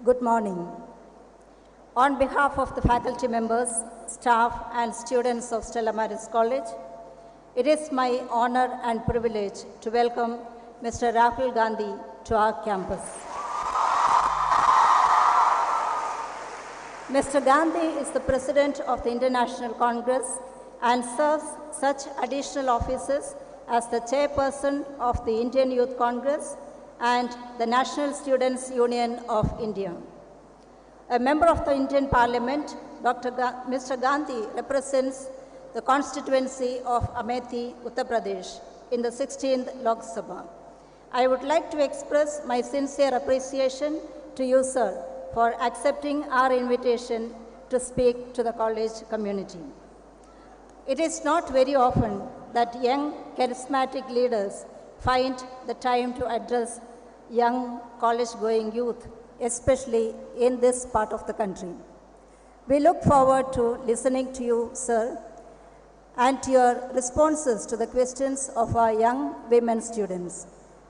Good morning. On behalf of the faculty members, staff, and students of Stella Maris College, it is my honor and privilege to welcome Mr. Rahul Gandhi to our campus. Mr. Gandhi is the President of the International Congress and serves such additional offices as the Chairperson of the Indian Youth Congress and the National Students' Union of India. A member of the Indian Parliament, Mr. Gandhi represents the constituency of Amethi, Uttar Pradesh in the 16th Lok Sabha. I would like to express my sincere appreciation to you, sir, for accepting our invitation to speak to the college community. It is not very often that young, charismatic leaders find the time to address young college-going youth, especially in this part of the country. We look forward to listening to you, sir, and to your responses to the questions of our young women students.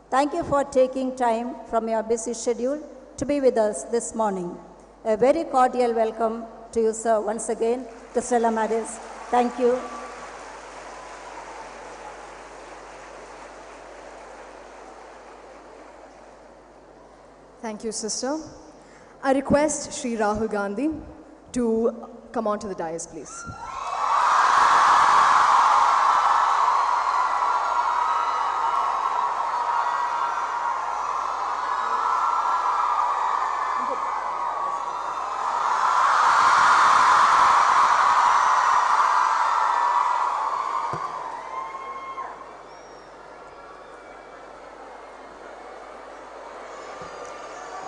Thank you for taking time from your busy schedule to be with us this morning. A very cordial welcome to you, sir, once again, to Stella Maris. Thank you. Thank you, sister. I request Shri Rahul Gandhi to come onto the dais, please.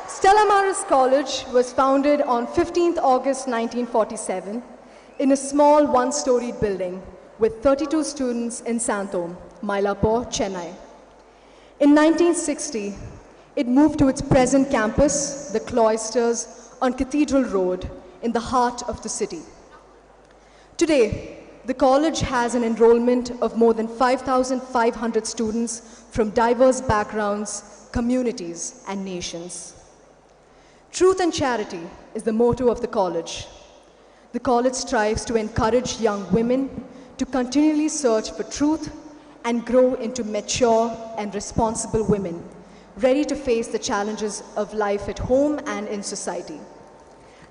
Stella Maris College was founded on 15th August 1947 in a small one-storied building with 32 students in Santom, Mylapore, Chennai. In 1960, it moved to its present campus, the Cloisters, on Cathedral Road in the heart of the city. Today, the college has an enrollment of more than 5,500 students from diverse backgrounds, communities, and nations. Truth and charity is the motto of the college. The college strives to encourage young women to continually search for truth and grow into mature and responsible women, ready to face the challenges of life at home and in society.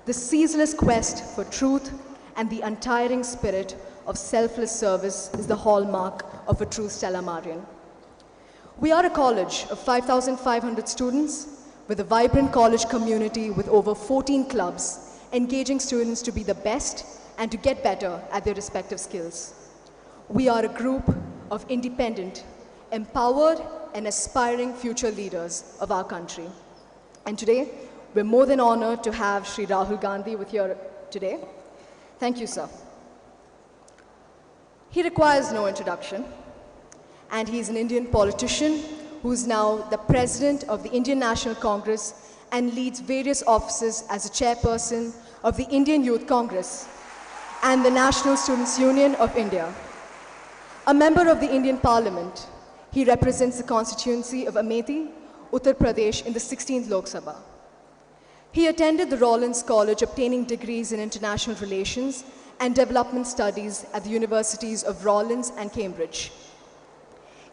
The ceaseless quest for truth and the untiring spirit of selfless service is the hallmark of a true Stella Marian. We are a college of 5,500 students with a vibrant college community with over 14 clubs, engaging students to be the best and to get better at their respective skills. We are a group of independent, empowered, and aspiring future leaders of our country. And today, we're more than honored to have Shri Rahul Gandhi with here today. Thank you, sir. He requires no introduction, and he's an Indian politician who's now the president of the Indian National Congress and leads various offices as a chairperson of the Indian Youth Congress and the National Students' Union of India. A member of the Indian Parliament, he represents the constituency of Amethi, Uttar Pradesh in the 16th Lok Sabha. He attended the Rollins College, obtaining degrees in international relations and development studies at the universities of Rollins and Cambridge.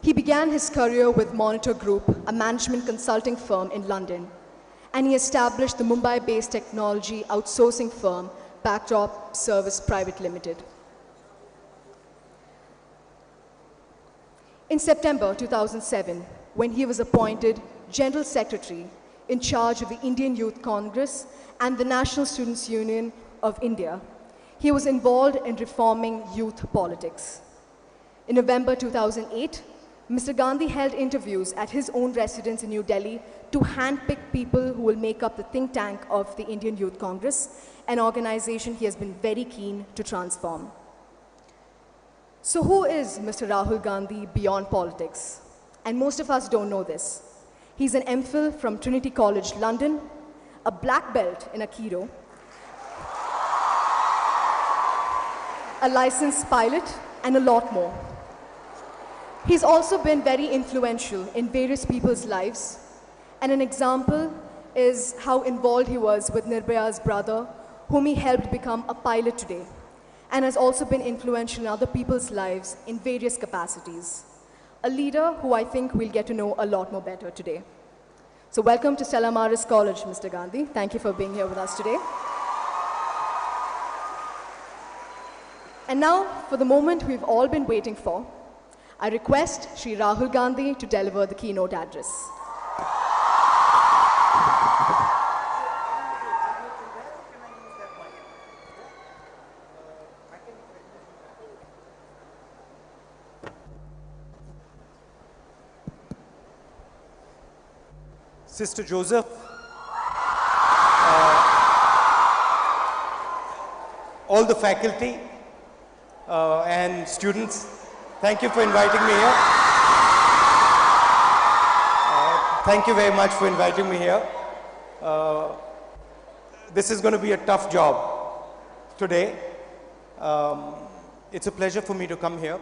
He began his career with Monitor Group, a management consulting firm in London, and he established the Mumbai-based technology outsourcing firm, Backdrop Service Private Limited. In September 2007, when he was appointed General Secretary in charge of the Indian Youth Congress and the National Students' Union of India, he was involved in reforming youth politics. In November 2008, Mr. Gandhi held interviews at his own residence in New Delhi to handpick people who will make up the think tank of the Indian Youth Congress, an organization he has been very keen to transform. So who is Mr. Rahul Gandhi beyond politics? And most of us don't know this. He's an MPhil from Trinity College, London, a black belt in Aikido, a licensed pilot, and a lot more. He's also been very influential in various people's lives and an example is how involved he was with Nirbhaya's brother, whom he helped become a pilot today, and has also been influential in other people's lives in various capacities. A leader who I think we'll get to know a lot more better today. So welcome to Stella Maris College, Mr. Gandhi. Thank you for being here with us today. And now, for the moment we've all been waiting for, I request Shri Rahul Gandhi to deliver the keynote address. Sister Joseph, all the faculty and students, thank you for inviting me here. Thank you very much for inviting me here. This is going to be a tough job today. It's a pleasure for me to come here.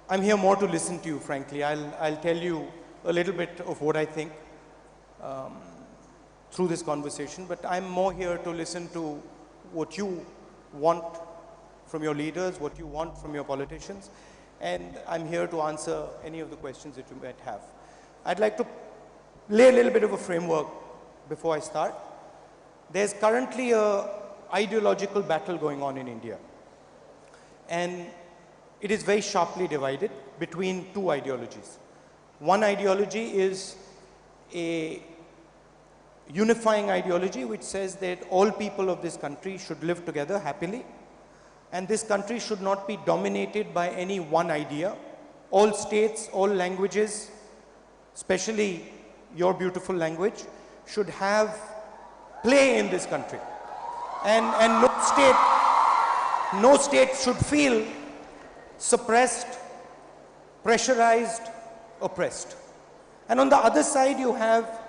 I'm here more to listen to you, frankly. I'll tell you a little bit of what I think through this conversation, but I'm more here to listen to what you want from your leaders, what you want from your politicians, and I'm here to answer any of the questions that you might have. I'd like to lay a little bit of a framework before I start. There's currently an ideological battle going on in India, and it is very sharply divided between two ideologies. One ideology is a unifying ideology which says that all people of this country should live together happily, and this country should not be dominated by any one idea. All states, all languages, especially your beautiful language, should have play in this country. And no state should feel suppressed, pressurized, oppressed. And on the other side, you have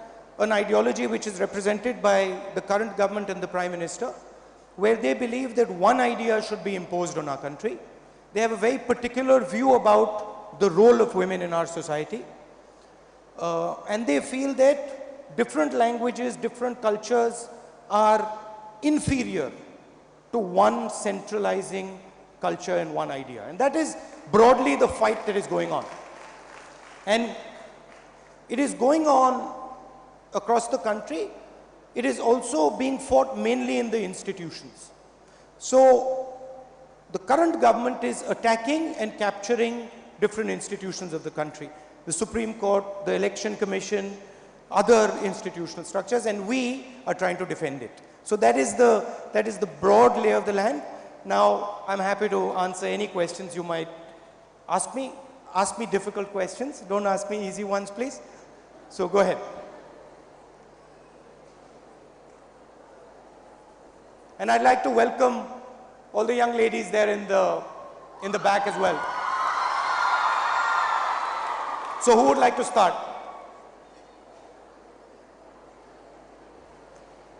an ideology which is represented by the current government and the Prime Minister, where they believe that one idea should be imposed on our country. They have a very particular view about the role of women in our society. And they feel that different languages, different cultures are inferior to one centralizing culture and one idea. And that is broadly the fight that is going on. And it is going on across the country. It is also being fought mainly in the institutions. So the current government is attacking and capturing different institutions of the country. The Supreme Court, the Election Commission, other institutional structures, and we are trying to defend it. So that is the broad lay of the land. Now, I'm happy to answer any questions you might ask me. Ask me difficult questions. Don't ask me easy ones, please. So go ahead. And I'd like to welcome all the young ladies there in the back as well. So who would like to start?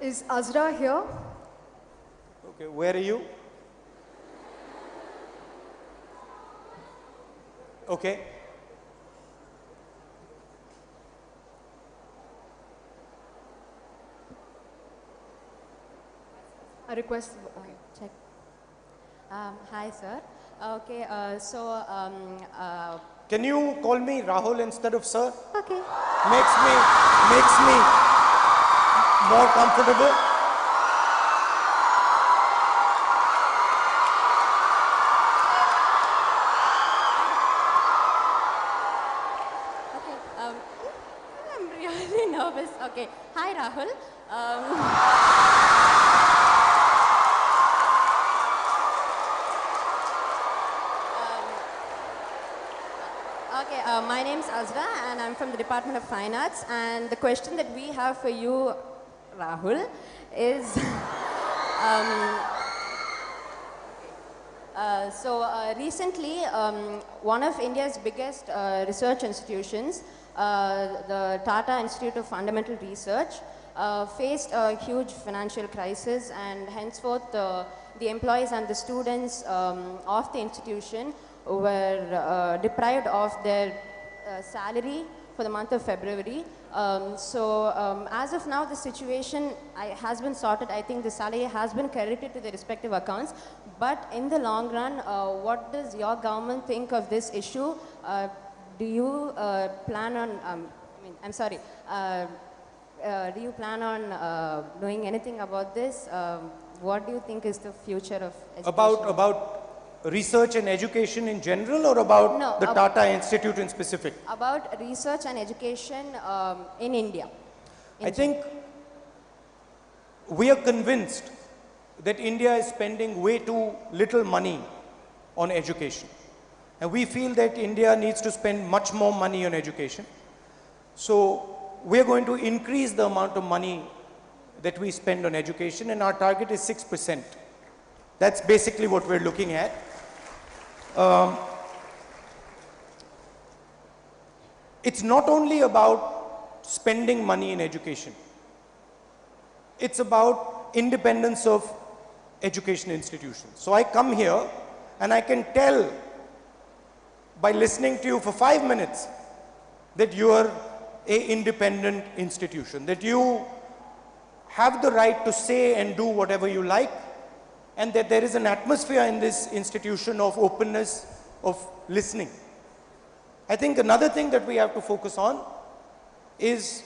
Is Azra here? Okay, where are you? Okay. I request. Check. Hi, sir. Okay, Can you call me Rahul instead of sir? okay. Makes me more comfortable. Okay, I'm really nervous. Okay, hi, Rahul. Okay, my name's Azra and I'm from the Department of Fine Arts, and the question that we have for you, Rahul, is recently one of India's biggest research institutions, the Tata Institute of Fundamental Research, faced a huge financial crisis, and henceforth the employees and the students of the institution were deprived of their salary for the month of February. As of now, the situation has been sorted. I think the salary has been credited to the respective accounts. But in the long run, what does your government think of this issue? Do you plan on, do you plan on doing anything about this? What do you think is the future of education? About research and education in general, or about No, the Tata Institute in specific? About research and education in India. I think we are convinced that India is spending way too little money on education. And we feel that India needs to spend much more money on education. So we are going to increase the amount of money that we spend on education, and our target is 6%. That's basically what we're looking at. It's not only about spending money in education. It's about independence of education institutions. So I come here and I can tell by listening to you for 5 minutes that you are an independent institution, that you have the right to say and do whatever you like, and that there is an atmosphere in this institution of openness, of listening. I think another thing that we have to focus on is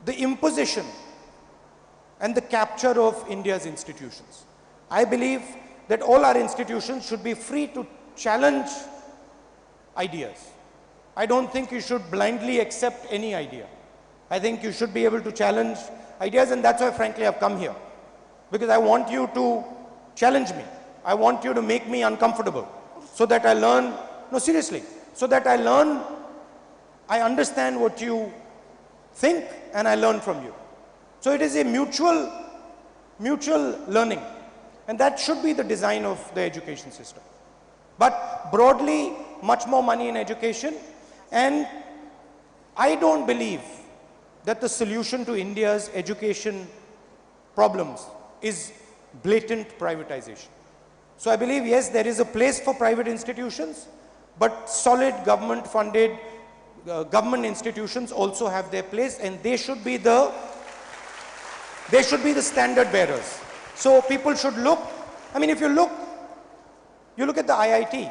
the imposition and the capture of India's institutions. I believe that all our institutions should be free to challenge ideas. I don't think you should blindly accept any idea. I think you should be able to challenge ideas, and that's why, frankly, I've come here. Because I want you to challenge me. I want you to make me uncomfortable so that I learn, no, seriously, so that I learn, I understand what you think and I learn from you. So it is a mutual learning, and that should be the design of the education system. But broadly, much more money in education, and I don't believe that the solution to India's education problems is blatant privatization. So I believe, yes, there is a place for private institutions, but solid government-funded government institutions also have their place, and they should be the standard bearers. So people should look, I mean, if you look at the IIT,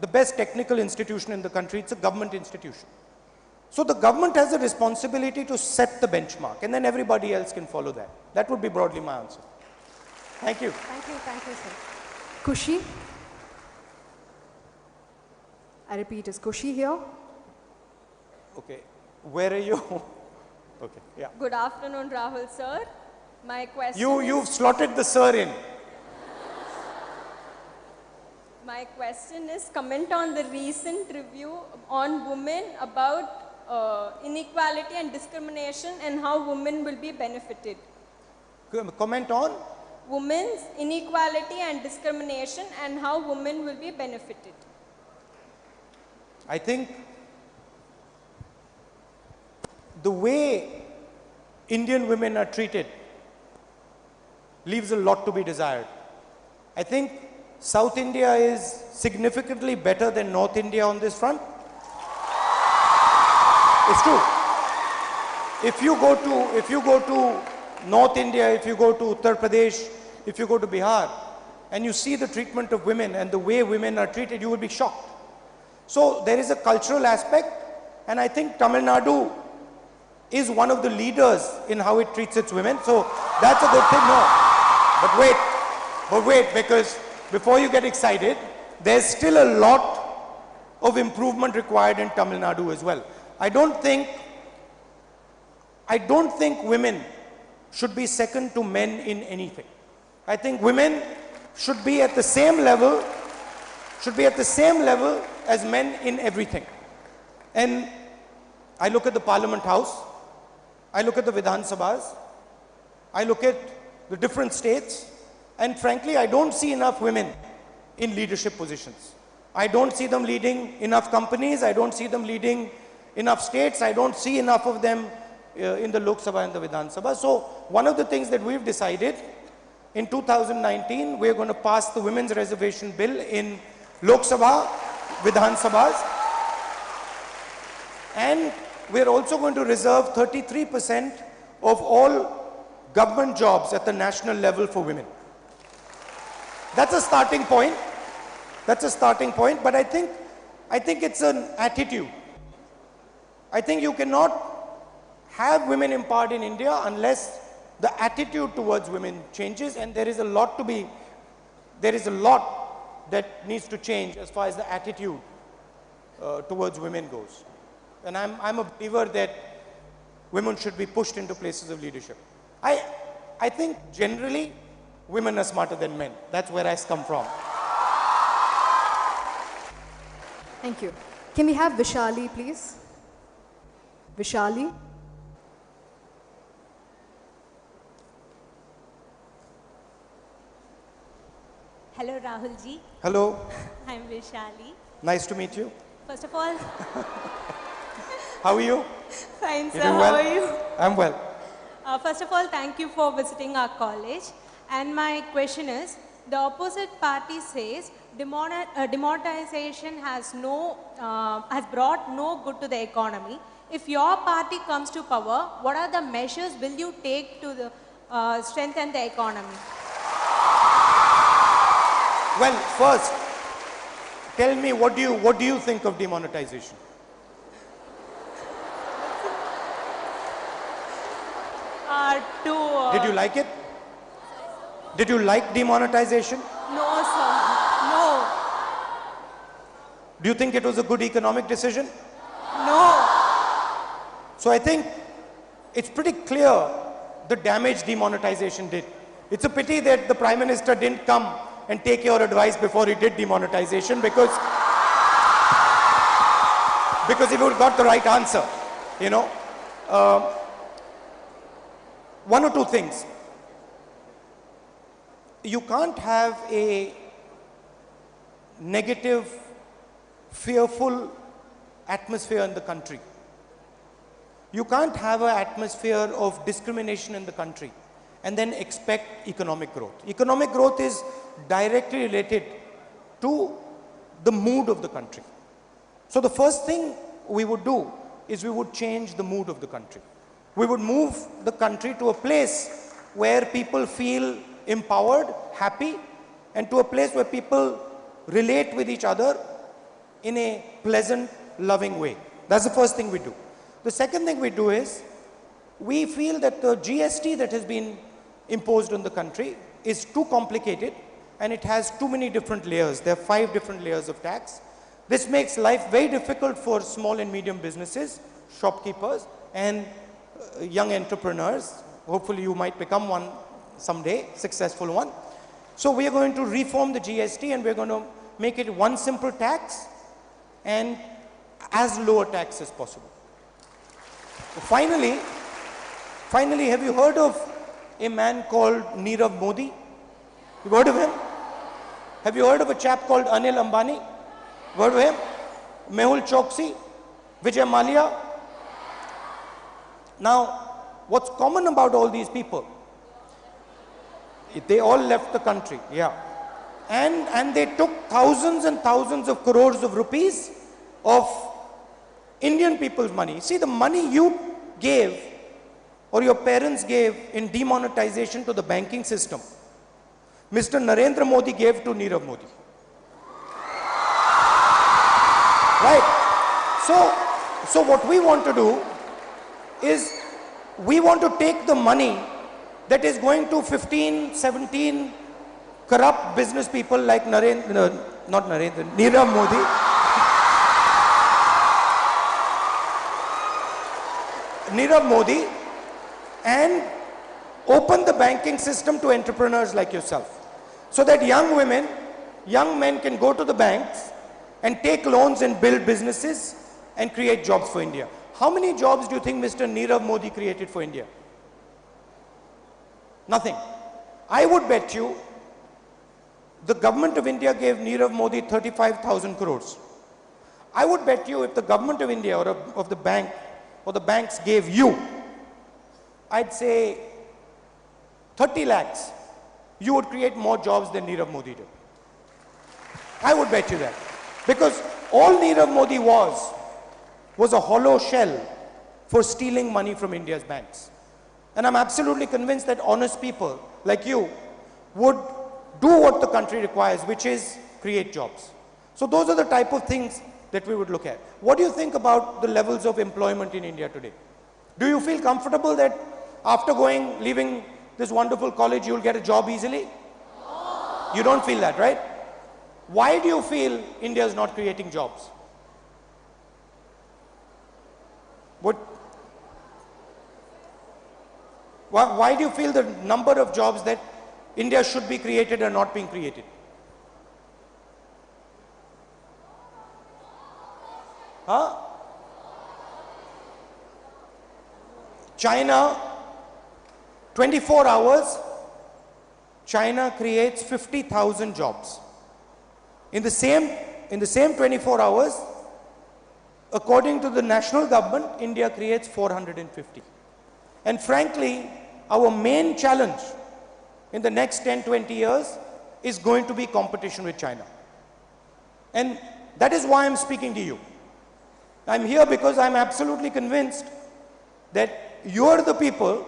the best technical institution in the country, it's a government institution. So the government has a responsibility to set the benchmark, and then everybody else can follow that. That would be broadly my answer. Thank you. Thank you, sir. Kushi. I repeat, is Kushi here? Okay, where are you? Okay, yeah. Good afternoon, Rahul sir. My question You've slotted the sir in. My question is comment on the recent review on women about inequality and discrimination and how women will be benefited. Comment on? Women's inequality and discrimination and how women will be benefited. I think the way Indian women are treated leaves a lot to be desired. I think South India is significantly better than North India on this front. It's true. If you go to North India, if you go to Uttar Pradesh, if you go to Bihar, and you see the treatment of women and the way women are treated, you will be shocked. So there is a cultural aspect, and I think Tamil Nadu is one of the leaders in how it treats its women. So that's a good thing. No, but wait, because before you get excited, there's still a lot of improvement required in Tamil Nadu as well. I don't think women should be second to men in anything. I think women should be at the same level as men in everything. And I look at the Parliament House, I look at the Vidhan Sabhas, I look at the different states, and frankly, I don't see enough women in leadership positions. I don't see them leading enough companies, I don't see them leading enough states, I don't see enough of them in the Lok Sabha and the Vidhan Sabha. So one of the things that we've decided, in 2019, we're going to pass the Women's Reservation Bill in Lok Sabha, Vidhan Sabhas. And we're also going to reserve 33% of all government jobs at the national level for women. That's a starting point. That's a starting point, but I think it's an attitude. I think you cannot have women empowered in India unless the attitude towards women changes, and there is a lot that needs to change as far as the attitude towards women goes. And I'm a believer that women should be pushed into places of leadership. I think generally women are smarter than men. That's where I come from. Thank you. Can we have Vishali, please? Vishali? Hello, Rahul ji. Hello. I'm Vishali. Nice to meet you. First of all, How are you? fine, sir. doing How well? are you? I'm well. First of all, thank you for visiting our college. And my question is, the opposite party says demonetization has brought no good to the economy. If your party comes to power, what are the measures will you take to strengthen the economy? Well, first, tell me what do you think of demonetization? Did you like it? Did you like demonetization? No, sir. No. Do you think it was a good economic decision? No. So I think it's pretty clear the damage demonetization did. It's a pity that the Prime Minister didn't come and take your advice before he did demonetization, because he would have got the right answer, you know. One or two things. You can't have a negative, fearful atmosphere in the country. You can't have an atmosphere of discrimination in the country and then expect economic growth. Economic growth is directly related to the mood of the country. So the first thing we would do is we would change the mood of the country. We would move the country to a place where people feel empowered, happy, and to a place where people relate with each other in a pleasant, loving way. That's the first thing we do. The second thing we do is, we feel that the GST that has been imposed on the country is too complicated and it has too many different layers. There are 5 different layers of tax. This makes life very difficult for small and medium businesses, shopkeepers, and young entrepreneurs. Hopefully you might become one someday, successful one. So we are going to reform the GST and we're going to make it one simple tax and as low a tax as possible. Finally, have you heard of a man called Nirav Modi? You've heard of him? Have you heard of a chap called Anil Ambani? Heard of him? Mehul Choksi? Vijay Mallya? Now, what's common about all these people? They all left the country, yeah. And they took thousands and thousands of crores of rupees of Indian people's money. See, the money you gave or your parents gave in demonetization to the banking system, Mr. Narendra Modi gave to Nirav Modi. Right? So what we want to do is, we want to take the money that is going to 15, 17 corrupt business people like Nirav Modi. Nirav Modi, and open the banking system to entrepreneurs like yourself. So that young women, young men can go to the banks and take loans and build businesses and create jobs for India. How many jobs do you think Mr. Nirav Modi created for India? Nothing. I would bet you the government of India gave Nirav Modi 35,000 crores. I would bet you if the government of India or of the bank or the banks gave you, I'd say 30 lakhs, you would create more jobs than Nirav Modi did. I would bet you that. Because all Nirav Modi was was a hollow shell for stealing money from India's banks. And I'm absolutely convinced that honest people like you would do what the country requires, which is create jobs. So those are the type of things that we would look at. What do you think about the levels of employment in India today? Do you feel comfortable that after leaving this wonderful college, you'll get a job easily? You don't feel that, right? Why do you feel India is not creating jobs? Why do you feel the number of jobs that India should be created are not being created? Huh? China, 24 hours, China creates 50,000 jobs. In the same 24 hours, according to the national government, India creates 450. And frankly, our main challenge in the next 10, 20 years is going to be competition with China. And that is why I'm speaking to you. I'm here because I'm absolutely convinced that you are the people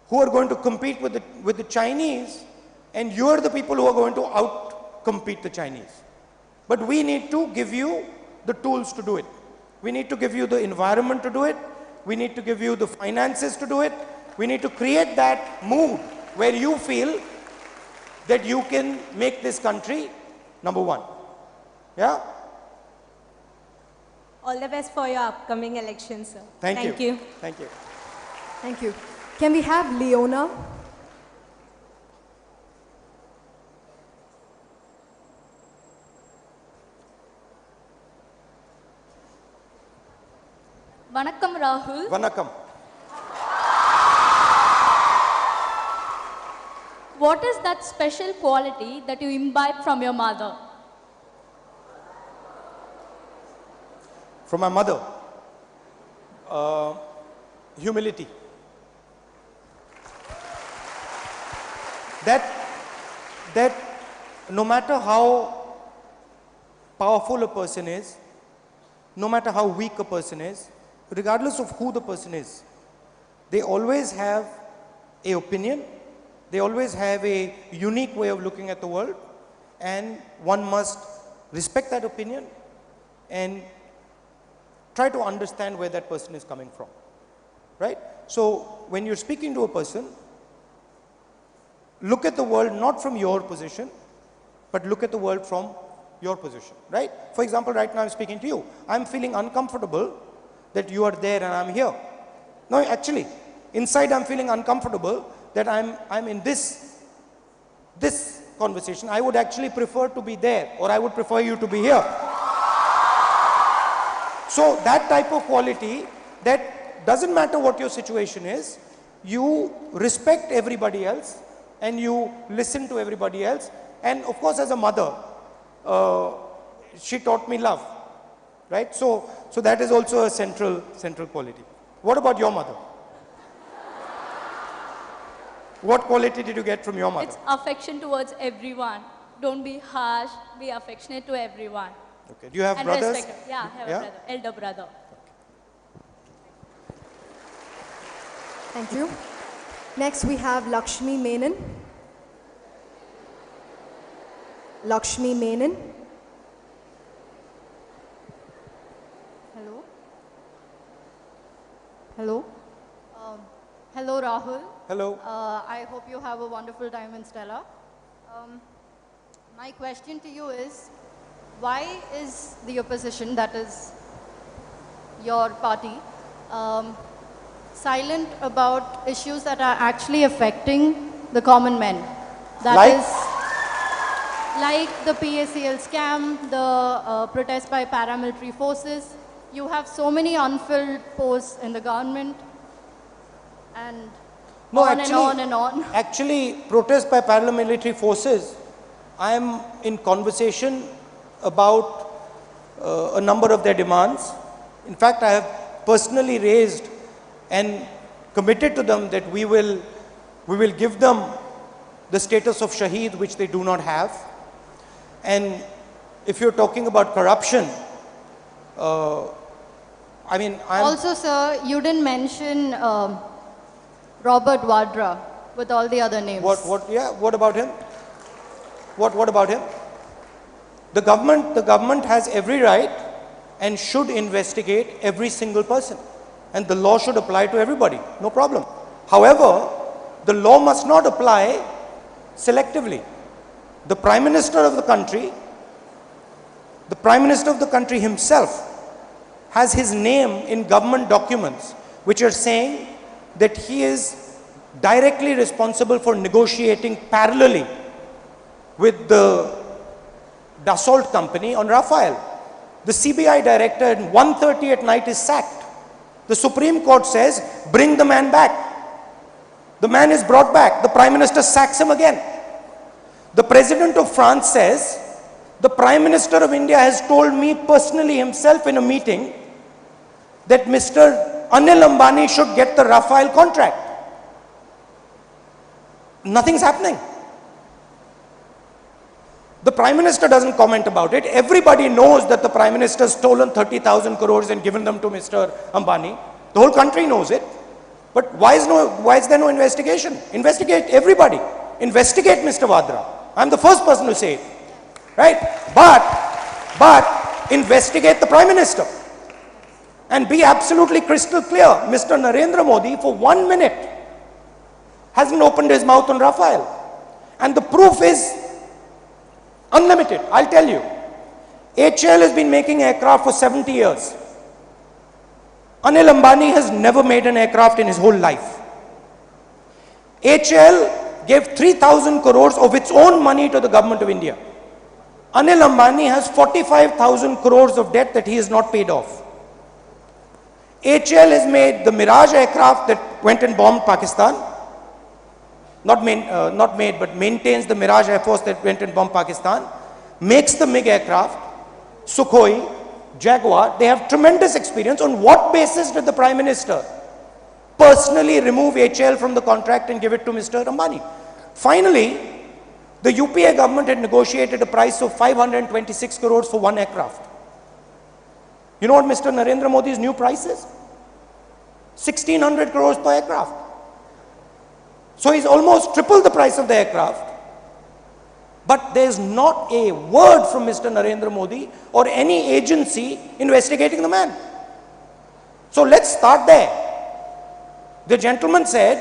who are going to compete with the Chinese, and you are the people who are going to out-compete the Chinese. But we need to give you the tools to do it. We need to give you the environment to do it. We need to give you the finances to do it. We need to create that mood where you feel that you can make this country number one. Yeah? All the best for your upcoming election, sir. Thank you. you. Thank you. Thank you. Can we have Leona? Vanakkam, Rahul. Vanakkam. What is that special quality that you imbibe from your mother? From my mother, humility. That no matter how powerful a person is, no matter how weak a person is, regardless of who the person is, they always have an opinion, they always have a unique way of looking at the world, and one must respect that opinion and try to understand where that person is coming from, right? So when you're speaking to a person, look at the world not from your position, but look at the world from your position, right? For example, right now I'm speaking to you. I'm feeling uncomfortable that you are there and I'm here. No, actually, inside I'm feeling uncomfortable that I'm in this conversation. I would actually prefer to be there, or I would prefer you to be here. So that type of quality, that doesn't matter what your situation is, you respect everybody else and you listen to everybody else. And of course, as a mother, she taught me love, right? So that is also a central quality. What about your mother? What quality did you get from your mother? It's affection towards everyone. Don't be harsh, be affectionate to everyone. Okay. Do you have And brothers? respect. Yeah, I have a brother, elder brother. Thank you. Next we have Lakshmi Menon. Lakshmi Menon. Hello. Hello. Hello, Rahul. Hello. I hope you have a wonderful time in Stella. My question to you is, why is the opposition, that is your party, silent about issues that are actually affecting the common men? That is like the PACL scam, the protest by paramilitary forces. You have so many unfilled posts in the government, and on and on. Actually, protest by paramilitary forces, I am in conversation about a number of their demands. In fact, I have personally raised and committed to them that we will give them the status of Shaheed, which they do not have. And if you're talking about corruption, I mean, I'm... Also, sir, you didn't mention Robert Vadra with all the other names. What about him? What about him? The government has every right and should investigate every single person. And the law should apply to everybody, no problem. However, the law must not apply selectively. The Prime Minister of the country himself has his name in government documents which are saying that he is directly responsible for negotiating parallelly with the Dassault company on Rafale. The CBI director at 1:30 at night is sacked. The Supreme Court says, bring the man back. The man is brought back. The Prime Minister sacks him again. The President of France says, the Prime Minister of India has told me personally himself in a meeting that Mr. Anil Ambani should get the Rafale contract. Nothing's happening. The Prime Minister doesn't comment about it. Everybody knows that the Prime Minister has stolen 30,000 crores and given them to Mr. Ambani. The whole country knows it. But why is there no investigation? Investigate everybody. Investigate Mr. Vadra. I'm the first person to say it. Right? But investigate the Prime Minister. And be absolutely crystal clear. Mr. Narendra Modi, for 1 minute, hasn't opened his mouth on Rafale. And the proof is unlimited. I'll tell you. HAL has been making aircraft for 70 years. Anil Ambani has never made an aircraft in his whole life. HAL gave 3,000 crores of its own money to the government of India. Anil Ambani has 45,000 crores of debt that he has not paid off. HAL has made the Mirage aircraft that went and bombed Pakistan. Not made, but maintains the Mirage Air Force that went and bombed Pakistan. Makes the MiG aircraft, Sukhoi, Jaguar. They have tremendous experience. On what basis did the Prime Minister personally remove HAL from the contract and give it to Mr. Ambani? Finally, the UPA government had negotiated a price of 526 crores for one aircraft. You know what Mr. Narendra Modi's new price is? 1,600 crores per aircraft. So he's almost tripled the price of the aircraft. But there's not a word from Mr. Narendra Modi or any agency investigating the man. So let's start there. The gentleman said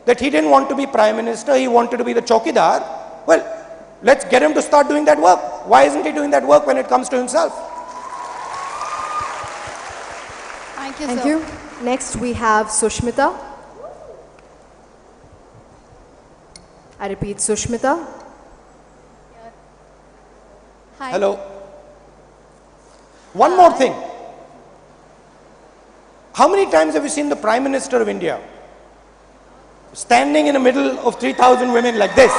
that he didn't want to be Prime Minister, he wanted to be the Chowkidar. Well, let's get him to start doing that work. Why isn't he doing that work when it comes to himself? Thank you, Thank sir. you. Next we have Sushmita. I repeat, Sushmita. Hi. Hello. One more thing. How many times have you seen the Prime Minister of India standing in the middle of 3,000 women like this?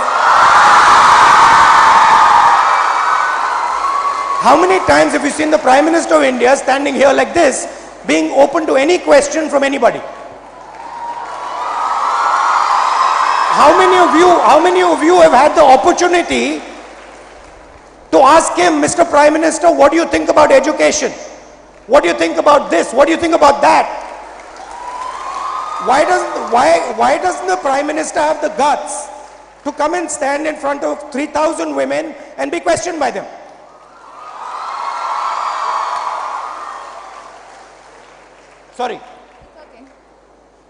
How many times have you seen the Prime Minister of India standing here like this, being open to any question from anybody? How many of you have had the opportunity to ask him, Mr. Prime Minister, what do you think about education? What do you think about this? What do you think about that? Why doesn't the Prime Minister have the guts to come and stand in front of 3,000 women and be questioned by them? Sorry. Okay.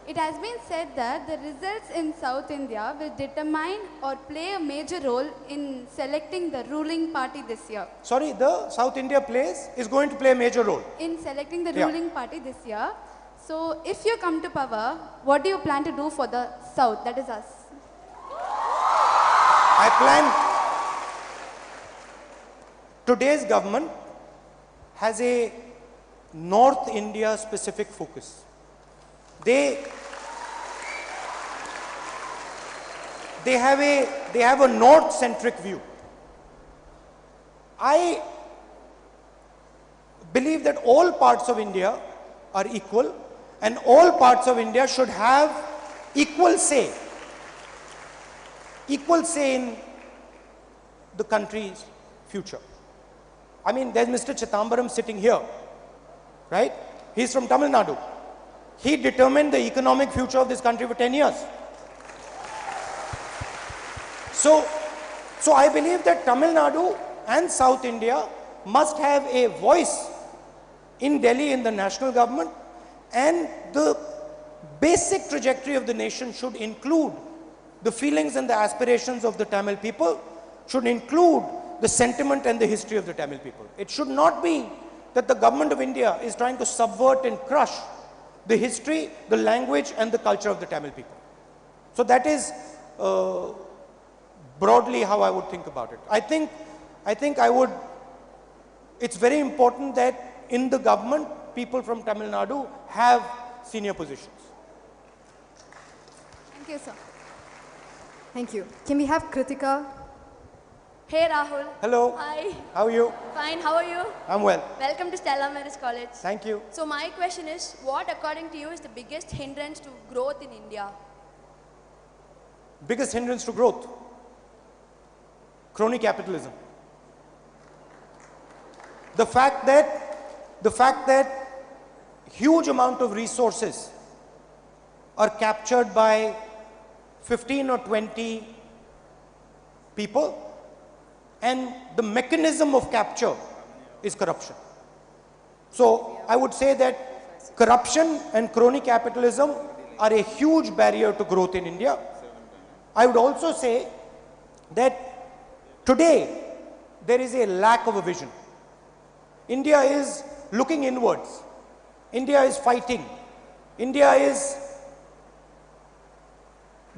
It has been said that the results in South India will determine or play a major role in selecting the ruling party this year. Sorry, the South India is going to play a major role. In selecting the Yeah. ruling party this year. So, if you come to power, what do you plan to do for the South, that is us? Today's government has a North India specific focus. They have a north centric view. I believe that all parts of India are equal and all parts of India should have equal say in the country's future. I mean, there's Mr. Chithambaram sitting here, right? He's from Tamil Nadu. He determined the economic future of this country for 10 years. So I believe that Tamil Nadu and South India must have a voice in Delhi in the national government, and the basic trajectory of the nation should include the feelings and the aspirations of the Tamil people, should include the sentiment and the history of the Tamil people. It should not be that the government of India is trying to subvert and crush the history, the language and the culture of the Tamil people. So that is broadly how I would think about it. It's very important that in the government, people from Tamil Nadu have senior positions. Thank you, sir. Thank you. Can we have Kritika? Hey Rahul. Hello. Hi. How are you? Fine, how are you? I'm well. Welcome to Stella Maris College. Thank you. So my question is, what according to you is the biggest hindrance to growth in India? Biggest hindrance to growth? Crony capitalism. The fact that huge amount of resources are captured by 15 or 20 people, and the mechanism of capture is corruption. So I would say that corruption and crony capitalism are a huge barrier to growth in India. I would also say that today there is a lack of a vision. India is looking inwards. India is fighting. India is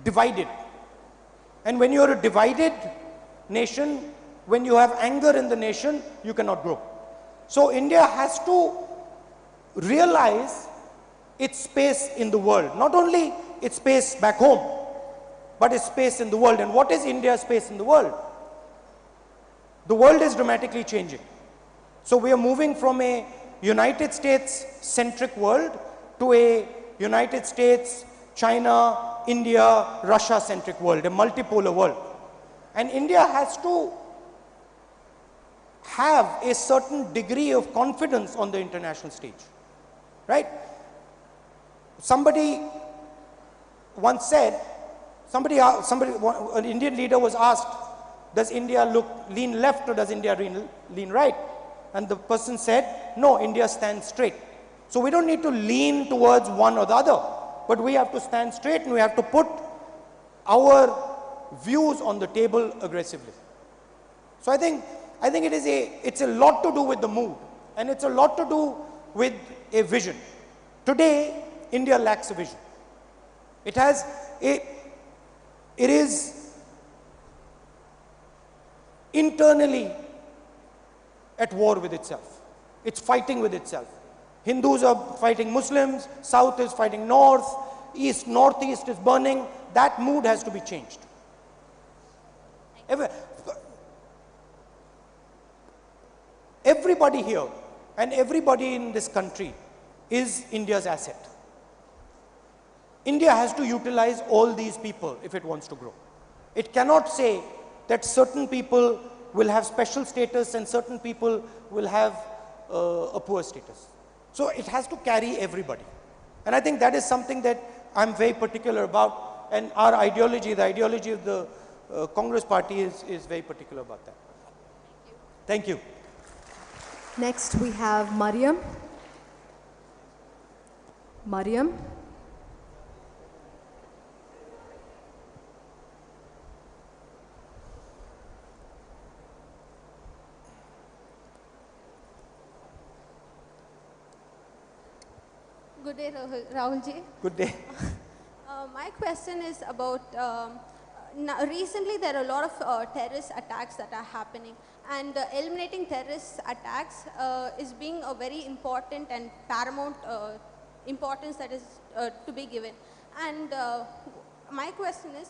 divided. And when you are a divided nation, when you have anger in the nation, you cannot grow. So India has to realize its space in the world. Not only its space back home, but its space in the world. And what is India's space in the world? The world is dramatically changing. So we are moving from a United States-centric world to a United States, China, India, Russia-centric world, a multipolar world. And India has to have a certain degree of confidence on the international stage, right? Somebody once said, an Indian leader was asked, does India lean left or does India lean right? And the person said, no, India stands straight. So we don't need to lean towards one or the other, but we have to stand straight and we have to put our views on the table aggressively. So I think it's a lot to do with the mood, and it's a lot to do with a vision. Today, India lacks a vision. It is internally at war with itself. It's fighting with itself. Hindus are fighting Muslims, South is fighting North, East, Northeast is burning. That mood has to be changed. Everybody here and everybody in this country is India's asset. India has to utilize all these people if it wants to grow. It cannot say that certain people will have special status and certain people will have a poor status. So it has to carry everybody. And I think that is something that I'm very particular about, and our ideology, the ideology of the Congress party is very particular about that. Thank you. Next we have Mariam. Mariam. Good day, Rahulji. Good day. My question is about, recently there are a lot of terrorist attacks that are happening, and eliminating terrorist attacks is being a very important and paramount importance that is to be given. And my question is,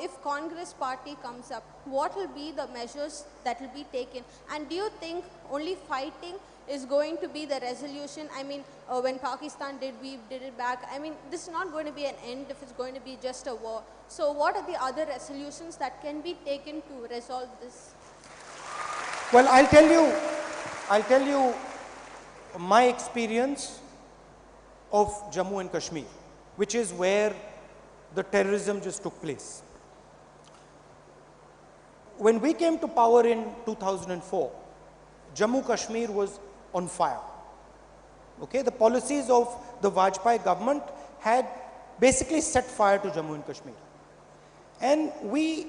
if Congress party comes up, what will be the measures that will be taken? And do you think only fighting is going to be the resolution? I mean, when Pakistan we did it back. I mean, this is not going to be an end if it's going to be just a war. So what are the other resolutions that can be taken to resolve this? Well, I'll tell you my experience of Jammu and Kashmir, which is where the terrorism just took place. When we came to power in 2004, Jammu Kashmir was on fire. Okay, the policies of the Vajpayee government had basically set fire to Jammu and Kashmir. And we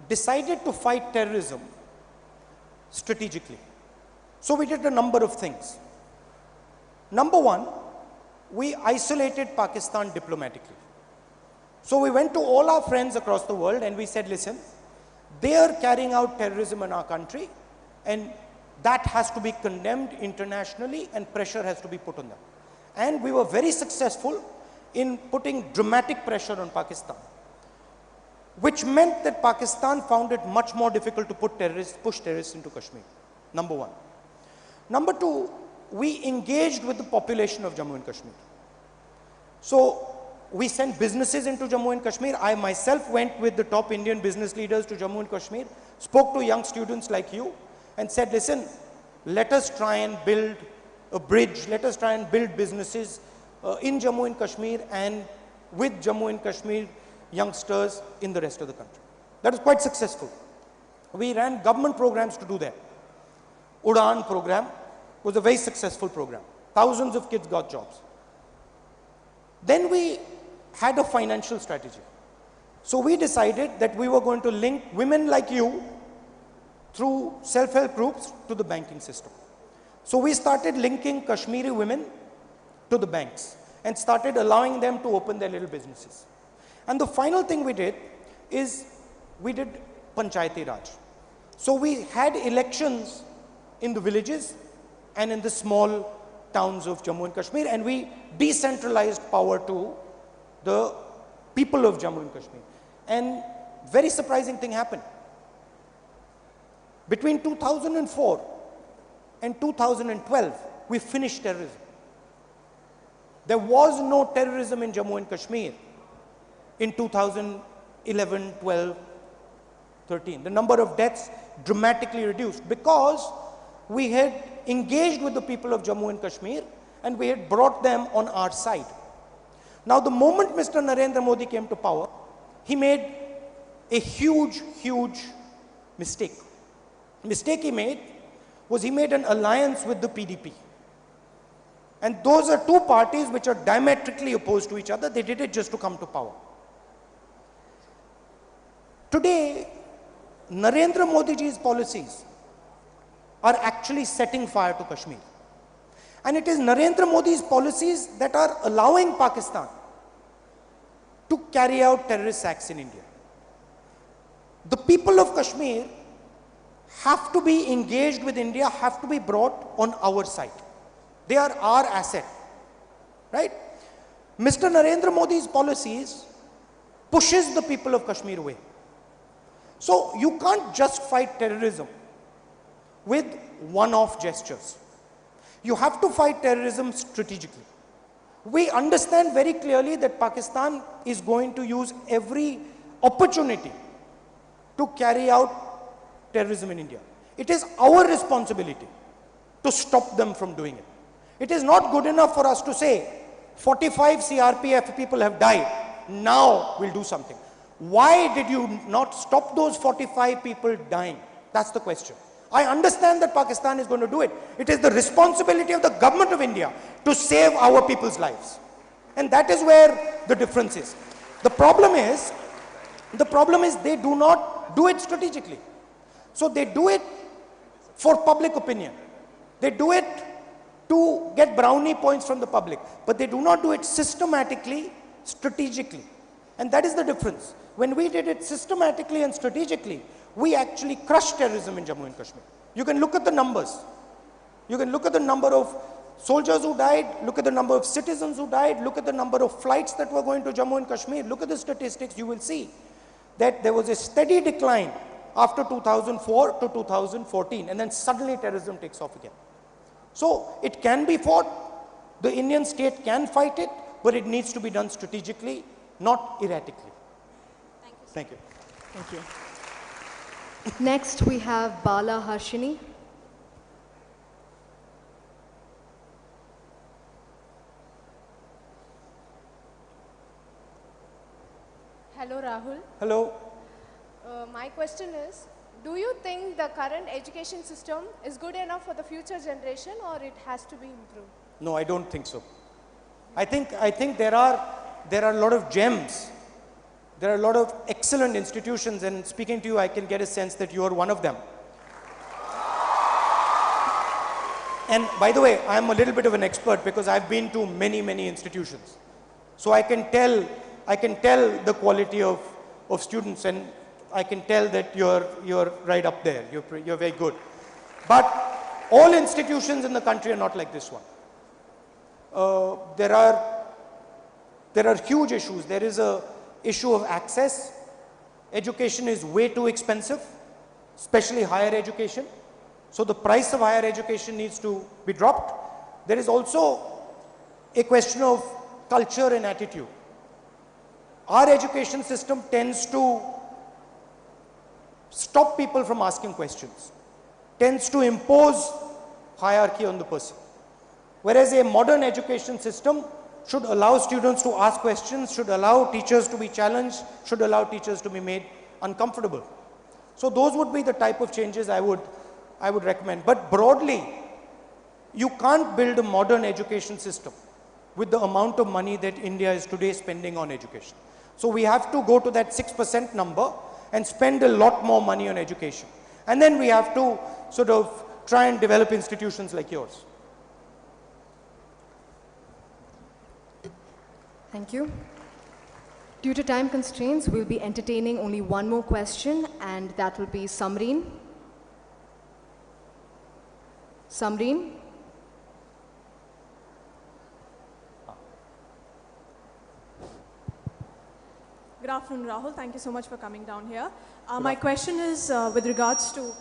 decided to fight terrorism strategically. So we did a number of things. Number one, we isolated Pakistan diplomatically. So we went to all our friends across the world and we said, listen, they are carrying out terrorism in our country and that has to be condemned internationally and pressure has to be put on them. And we were very successful in putting dramatic pressure on Pakistan, which meant that Pakistan found it much more difficult to push terrorists into Kashmir, number one. Number two, we engaged with the population of Jammu and Kashmir. So we sent businesses into Jammu and Kashmir. I myself went with the top Indian business leaders to Jammu and Kashmir, spoke to young students like you and said, listen, let us try and build a bridge, let us try and build businesses in Jammu and Kashmir and with Jammu and Kashmir youngsters in the rest of the country. That was quite successful. We ran government programs to do that. Udaan program was a very successful program. Thousands of kids got jobs. Then we had a financial strategy. So we decided that we were going to link women like you through self-help groups to the banking system. So we started linking Kashmiri women to the banks and started allowing them to open their little businesses. And the final thing we did is we did Panchayati Raj. So we had elections in the villages and in the small towns of Jammu and Kashmir, and we decentralized power to the people of Jammu and Kashmir. And very surprising thing happened. Between 2004 and 2012, we finished terrorism. There was no terrorism in Jammu and Kashmir in 2011, 12, 13. The number of deaths dramatically reduced because we had engaged with the people of Jammu and Kashmir and we had brought them on our side. Now, the moment Mr. Narendra Modi came to power, he made a huge, huge mistake. The mistake he made was he made an alliance with the PDP. And those are two parties which are diametrically opposed to each other. They did it just to come to power. Today, Narendra Modi's policies are actually setting fire to Kashmir. And it is Narendra Modi's policies that are allowing Pakistan to carry out terrorist acts in India. The people of Kashmir have to be engaged with India, have to be brought on our side. They are our asset, right? Mr. Narendra Modi's policies pushes the people of Kashmir away. So you can't just fight terrorism with one-off gestures. You have to fight terrorism strategically. We understand very clearly that Pakistan is going to use every opportunity to carry out terrorism in India. It is our responsibility to stop them from doing it. It is not good enough for us to say 45 CRPF people have died, now we'll do something. Why did you not stop those 45 people dying? That's the question. I understand that Pakistan is going to do it. It is the responsibility of the government of India to save our people's lives. And that is where the difference is. The problem is they do not do it strategically. So they do it for public opinion. They do it to get brownie points from the public, but they do not do it systematically, strategically. And that is the difference. When we did it systematically and strategically, we actually crushed terrorism in Jammu and Kashmir. You can look at the numbers. You can look at the number of soldiers who died, look at the number of citizens who died, look at the number of flights that were going to Jammu and Kashmir, look at the statistics, you will see that there was a steady decline after 2004 to 2014, and then suddenly terrorism takes off again. So it can be fought, the Indian state can fight it, but it needs to be done strategically, not erratically. Thank you. Thank you. Next, we have Bala Harshini. Hello, Rahul. Hello. My question is, do you think the current education system is good enough for the future generation or it has to be improved? No, I don't think so. I think there are a lot of gems. There are a lot of excellent institutions, and speaking to you, I can get a sense that you are one of them. And by the way, I'm a little bit of an expert because I've been to many, many institutions. So I can tell the quality of students, and I can tell that you're right up there. You're very good. But all institutions in the country are not like this one. There are huge issues. There is a issue of access. Education is way too expensive, especially higher education. So the price of higher education needs to be dropped. There is also a question of culture and attitude. Our education system tends to stop people from asking questions, tends to impose hierarchy on the person. Whereas a modern education system should allow students to ask questions, should allow teachers to be challenged, should allow teachers to be made uncomfortable. So those would be the type of changes I would recommend. But broadly, you can't build a modern education system with the amount of money that India is today spending on education. So we have to go to that 6% number and spend a lot more money on education. And then we have to sort of try and develop institutions like yours. Thank you. Due to time constraints, we'll be entertaining only one more question, and that will be Samreen. Samreen? Good afternoon, Rahul. Thank you so much for coming down here. My question is with regards to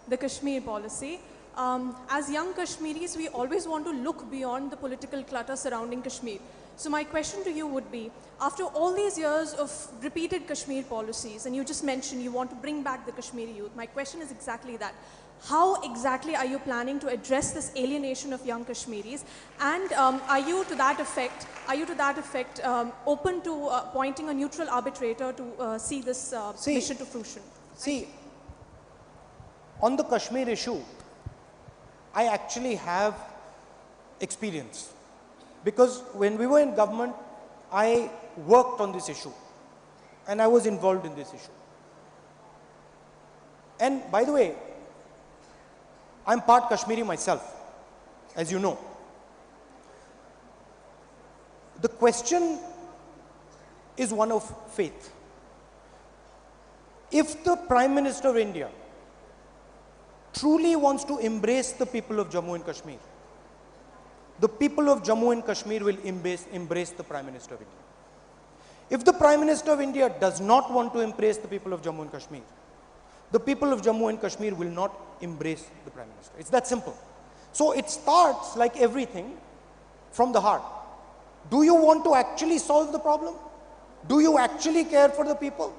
the Kashmir policy. As young Kashmiris, we always want to look beyond the political clutter surrounding Kashmir. So my question to you would be, after all these years of repeated Kashmir policies, and you just mentioned you want to bring back the Kashmiri youth, my question is exactly that. How exactly are you planning to address this alienation of young Kashmiris? And are you to that effect open to appointing a neutral arbitrator to see this mission to fruition? See, on the Kashmir issue, I actually have experience. Because when we were in government, I worked on this issue and I was involved in this issue. And by the way, I'm part Kashmiri myself, as you know. The question is one of faith. If the Prime Minister of India truly wants to embrace the people of Jammu and Kashmir, the people of Jammu and Kashmir will embrace the Prime Minister of India. If the Prime Minister of India does not want to embrace the people of Jammu and Kashmir, the people of Jammu and Kashmir will not embrace the Prime Minister. It's that simple. So it starts, like everything, from the heart. Do you want to actually solve the problem? Do you actually care for the people?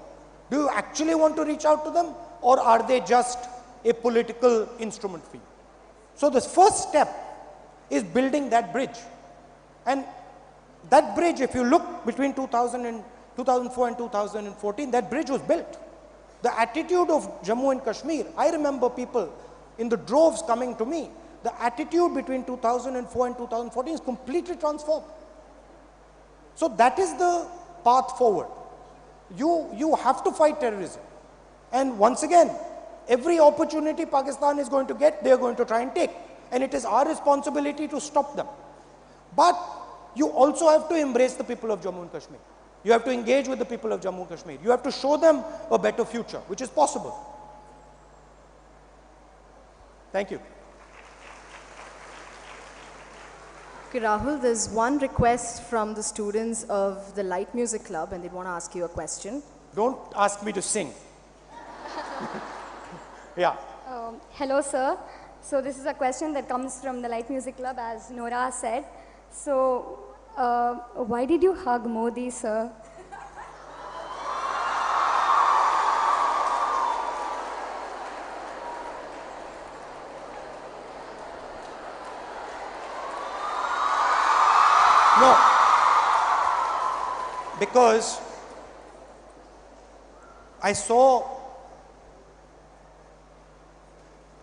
Do you actually want to reach out to them? Or are they just a political instrument for you? So the first step is building that bridge. And that bridge, if you look between 2004 and 2014, that bridge was built. The attitude of Jammu and Kashmir, I remember people in the droves coming to me. The attitude between 2004 and 2014 is completely transformed. So that is the path forward. You have to fight terrorism. And once again, every opportunity Pakistan is going to get, they are going to try and take. And it is our responsibility to stop them. But you also have to embrace the people of Jammu and Kashmir. You have to engage with the people of Jammu and Kashmir. You have to show them a better future, which is possible. Thank you. Okay, Rahul, there's one request from the students of the Light Music Club, and they want to ask you a question. Don't ask me to sing. Yeah. Hello, sir. So this is a question that comes from the Light Music Club, as Nora said. So, why did you hug Modi, sir? No. Because I saw,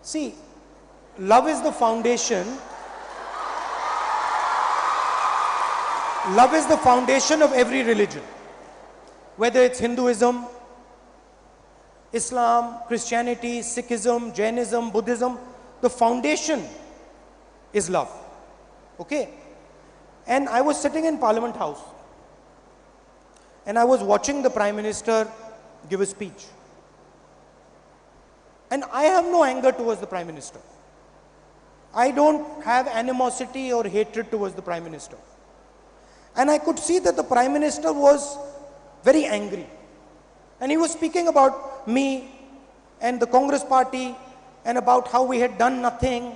see, love is the foundation. Love is the foundation of every religion. Whether it's Hinduism, Islam, Christianity, Sikhism, Jainism, Buddhism, the foundation is love. Okay? And I was sitting in Parliament House and I was watching the Prime Minister give a speech. And I have no anger towards the Prime Minister. I don't have animosity or hatred towards the Prime Minister. And I could see that the Prime Minister was very angry. And he was speaking about me and the Congress party and about how we had done nothing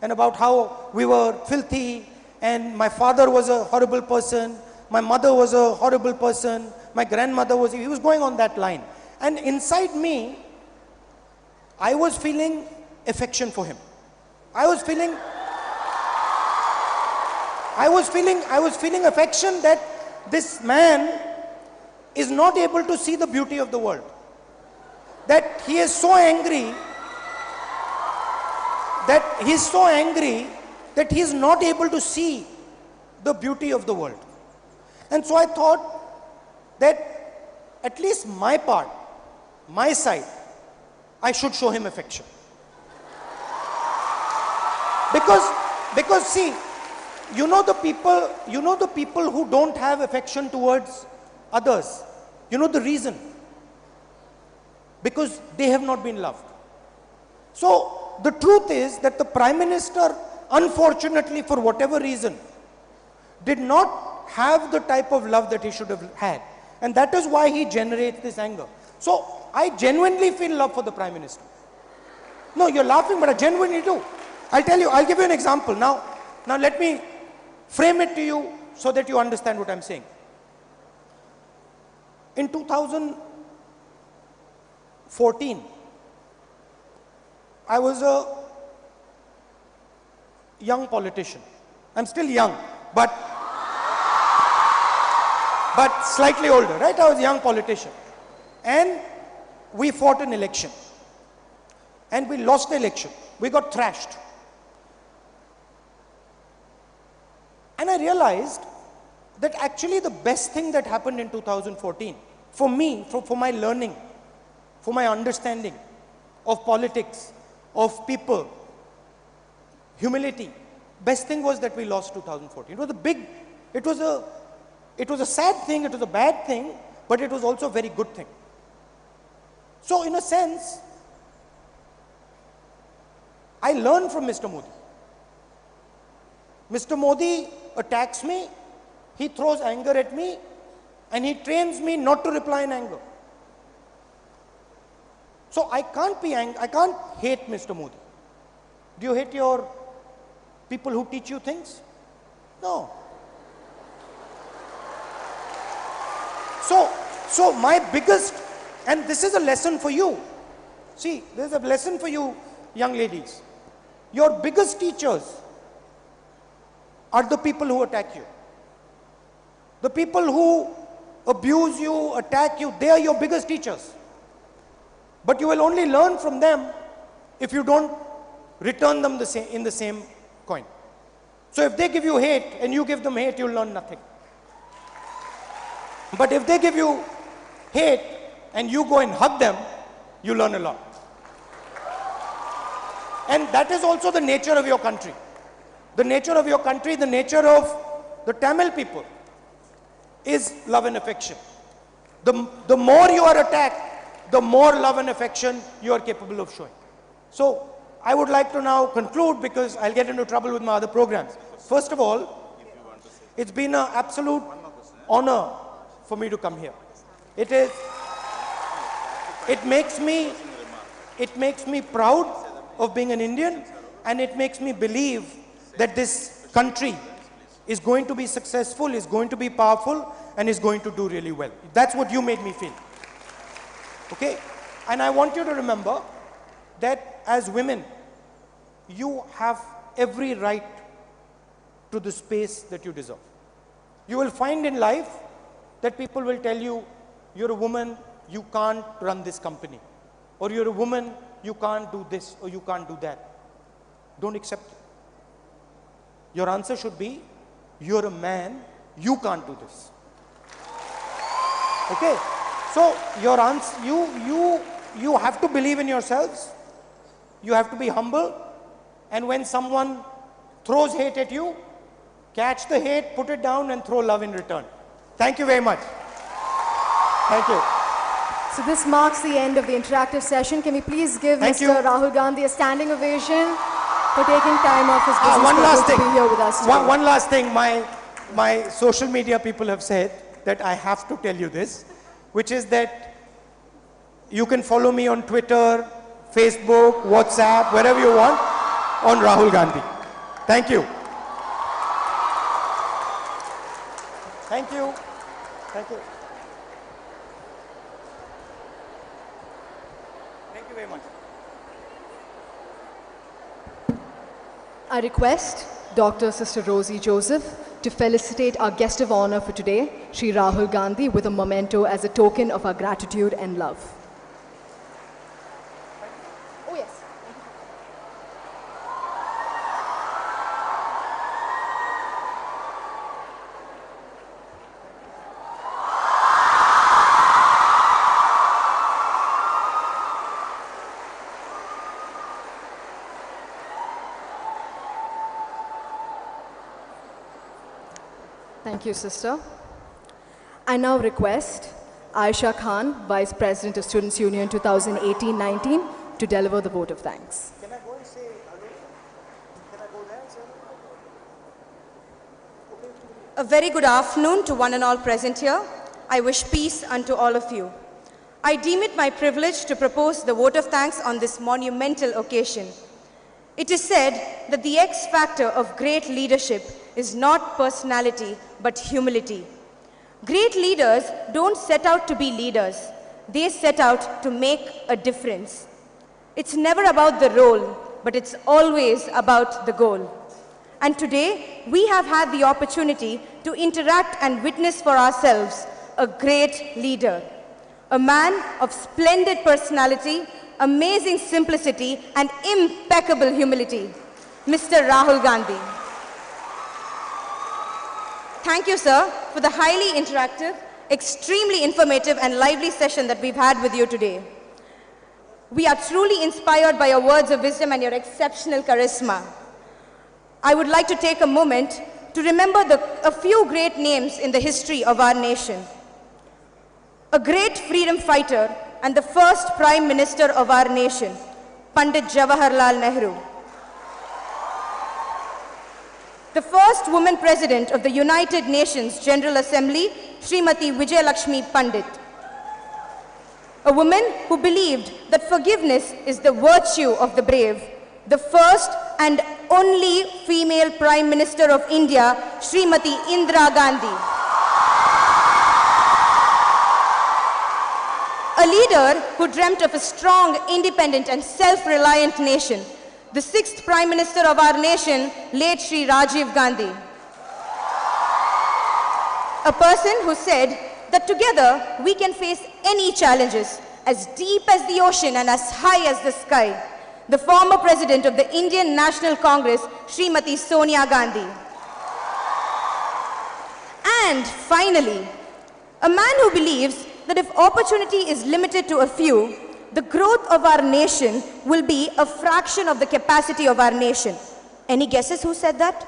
and about how we were filthy and my father was a horrible person, my mother was a horrible person, my grandmother was, he was going on that line. And inside me, I was feeling affection for him. I was feeling affection that this man is not able to see the beauty of the world. That he is so angry that he is not able to see the beauty of the world. And so I thought that at least my part, my side, I should show him affection. Because see, you know the people who don't have affection towards others, you know the reason? Because they have not been loved. So the truth is that the Prime Minister, unfortunately for whatever reason, did not have the type of love that he should have had. And that is why he generates this anger. So I genuinely feel love for the Prime Minister. No, you're laughing, but I genuinely do. I'll tell you, I'll give you an example. Now let me frame it to you so that you understand what I'm saying. In 2014, I was a young politician. I'm still young, but slightly older, right? I was a young politician. And we fought an election. And we lost the election. We got thrashed. And I realized that actually the best thing that happened in 2014, for me, for my learning, for my understanding of politics, of people, humility, best thing was that we lost 2014. It was a sad thing, it was a bad thing, but it was also a very good thing. So in a sense, I learned from Mr. Modi. Mr. Modi attacks me, he throws anger at me, and he trains me not to reply in anger. So I can't hate Mr. Modi. Do you hate your people who teach you things? No. So my biggest, and this is a lesson for you. See, there's a lesson for you, young ladies. Your biggest teachers are the people who attack you. The people who abuse you, attack you, they are your biggest teachers. But you will only learn from them if you don't return them in the same coin. So if they give you hate and you give them hate, you'll learn nothing. But if they give you hate and you go and hug them, you learn a lot. And that is also the nature of your country. The nature of your country, the nature of the Tamil people is love and affection. The more you are attacked, the more love and affection you are capable of showing. So I would like to now conclude because I'll get into trouble with my other programs. First of all, it's been an absolute honor for me to come here. It makes me proud of being an Indian, and it makes me believe that this country is going to be successful, is going to be powerful, and is going to do really well. That's what you made me feel. Okay? And I want you to remember that as women, you have every right to the space that you deserve. You will find in life that people will tell you, you're a woman, you can't run this company. Or you're a woman, you can't do this or you can't do that. Don't accept it. Your answer should be, you're a man, you can't do this. Okay? So your answer, you have to believe in yourselves. You have to be humble. And when someone throws hate at you, catch the hate, put it down and throw love in return. Thank you very much. Thank you. So this marks the end of the interactive session. Can we please give Mr. Rahul Gandhi a standing ovation for taking time off his busy schedule to be here with us today. One last thing. My social media people have said that I have to tell you this, which is that you can follow me on Twitter, Facebook, WhatsApp, wherever you want, on Rahul Gandhi. Thank you. Thank you. Thank you. Thank you very much. I request Dr. Sister Rosie Joseph to felicitate our guest of honor for today, Shri Rahul Gandhi, with a memento as a token of our gratitude and love. Oh, yes. Thank you, sister. I now request Aisha Khan, Vice President of Students' Union 2018-19, to deliver the vote of thanks. Can I go and say hello? Can I go there and say hello? A very good afternoon to one and all present here. I wish peace unto all of you. I deem it my privilege to propose the vote of thanks on this monumental occasion. It is said that the X factor of great leadership is not personality, but humility. Great leaders don't set out to be leaders. They set out to make a difference. It's never about the role, but it's always about the goal. And today, we have had the opportunity to interact and witness for ourselves a great leader, a man of splendid personality, amazing simplicity, and impeccable humility, Mr. Rahul Gandhi. Thank you, sir, for the highly interactive, extremely informative and lively session that we've had with you today. We are truly inspired by your words of wisdom and your exceptional charisma. I would like to take a moment to remember a few great names in the history of our nation. A great freedom fighter and the first Prime Minister of our nation, Pandit Jawaharlal Nehru. The first woman President of the United Nations General Assembly, Srimati Vijayalakshmi Pandit. A woman who believed that forgiveness is the virtue of the brave. The first and only female Prime Minister of India, Srimati Indira Gandhi. A leader who dreamt of a strong, independent and self-reliant nation. The sixth Prime Minister of our nation, late Shri Rajiv Gandhi. A person who said that together we can face any challenges, as deep as the ocean and as high as the sky. The former President of the Indian National Congress, Srimati Sonia Gandhi. And finally, a man who believes that if opportunity is limited to a few, the growth of our nation will be a fraction of the capacity of our nation. Any guesses who said that?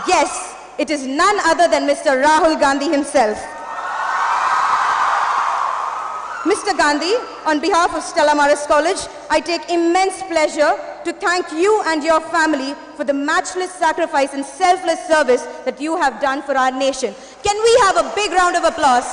Yes, it is none other than Mr. Rahul Gandhi himself. Mr. Gandhi, on behalf of Stella Maris College, I take immense pleasure to thank you and your family for the matchless sacrifice and selfless service that you have done for our nation. Can we have a big round of applause?